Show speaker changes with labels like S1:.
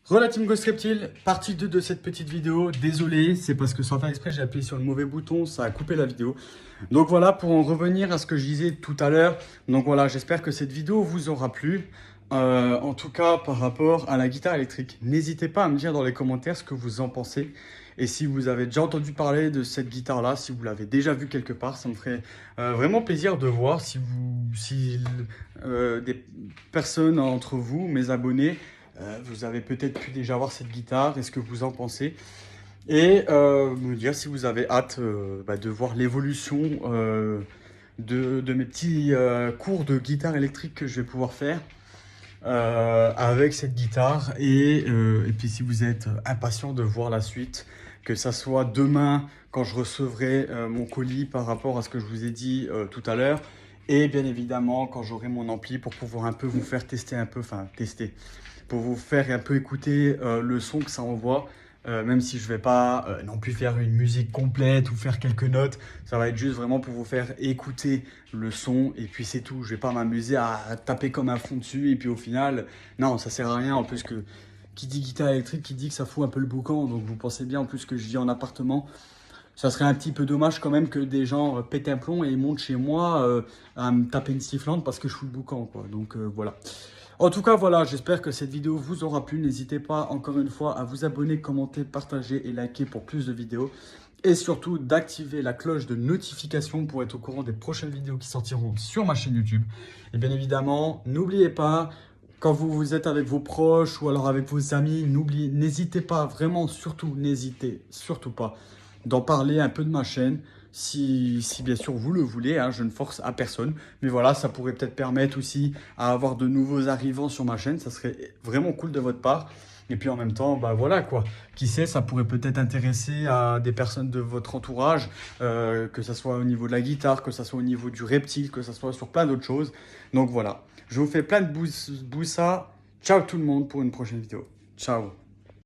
S1: Relative Team Ghost Reptile, partie 2 de cette petite vidéo. Désolé, c'est parce que sans faire exprès, j'ai appuyé sur le mauvais bouton, ça a coupé la vidéo. Donc voilà, pour en revenir à ce que je disais tout à l'heure. Donc voilà, j'espère que cette vidéo vous aura plu. En tout cas, par rapport à la guitare électrique. N'hésitez pas à me dire dans les commentaires ce que vous en pensez. Et si vous avez déjà entendu parler de cette guitare-là, si vous l'avez déjà vue quelque part, ça me ferait vraiment plaisir de voir si des personnes entre vous, mes abonnés, vous avez peut-être pu déjà voir cette guitare, est-ce que vous en pensez? Et me dire si vous avez hâte de voir l'évolution de mes petits cours de guitare électrique que je vais pouvoir faire avec cette guitare. Et puis si vous êtes impatient de voir la suite, que ça soit demain quand je recevrai mon colis par rapport à ce que je vous ai dit tout à l'heure, et bien évidemment quand j'aurai mon ampli pour pouvoir un peu vous faire tester un peu, pour vous faire un peu écouter le son que ça envoie. Même si je vais pas non plus faire une musique complète ou faire quelques notes, ça va être juste vraiment pour vous faire écouter le son et puis c'est tout. Je vais pas m'amuser à taper comme un fond dessus et puis au final, non, ça sert à rien. En plus que qui dit guitare électrique, qui dit que ça fout un peu le boucan. Donc vous pensez bien en plus que je vis en appartement. Ça serait un petit peu dommage quand même que des gens pètent un plomb et montent chez moi à me taper une sifflante parce que je fous le boucan, quoi. Donc voilà. En tout cas, voilà, j'espère que cette vidéo vous aura plu. N'hésitez pas encore une fois à vous abonner, commenter, partager et liker pour plus de vidéos. Et surtout d'activer la cloche de notification pour être au courant des prochaines vidéos qui sortiront sur ma chaîne YouTube. Et bien évidemment, n'oubliez pas, quand vous êtes avec vos proches ou alors avec vos amis, n'hésitez pas, vraiment, surtout, n'hésitez surtout pas d'en parler un peu de ma chaîne. Si bien sûr vous le voulez, hein, je ne force à personne. Mais voilà, ça pourrait peut-être permettre aussi à avoir de nouveaux arrivants sur ma chaîne. Ça serait vraiment cool de votre part. Et puis en même temps, bah voilà quoi. Qui sait, ça pourrait peut-être intéresser à des personnes de votre entourage, que ce soit au niveau de la guitare, que ce soit au niveau du reptile, que ce soit sur plein d'autres choses. Donc voilà, je vous fais plein de boussa. Ciao tout le monde pour une prochaine vidéo. Ciao.